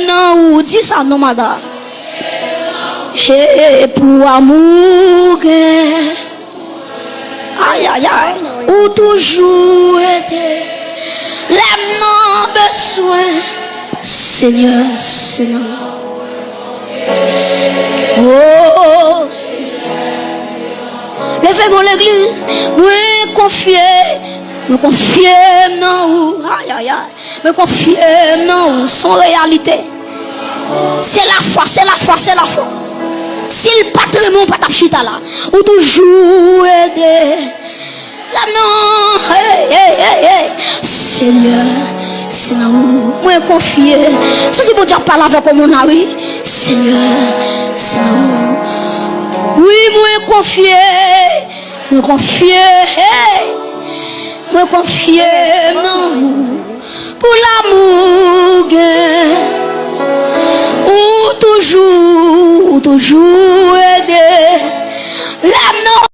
non, ou dis ça, non, madame. Et pour amour, aïe, aïe, aïe, ou toujours été, l'aime non besoin, Seigneur, Seigneur. Oh, levez-moi l'église, me confier non, aïe, aïe, aïe, me confier non, sans réalité. C'est la foi, c'est la foi, c'est la foi. S'il patrimoine pas ta chita là, ou toujours aider. Là non, hey, hey, hey, hey. Seigneur, Seigneur, moi confier. Si bon Dieu parle avec mon ami, Seigneur, Seigneur. Oui, moi confier, hey. Moi confier, non, pour l'amour, ou toujours aider. L'âme non.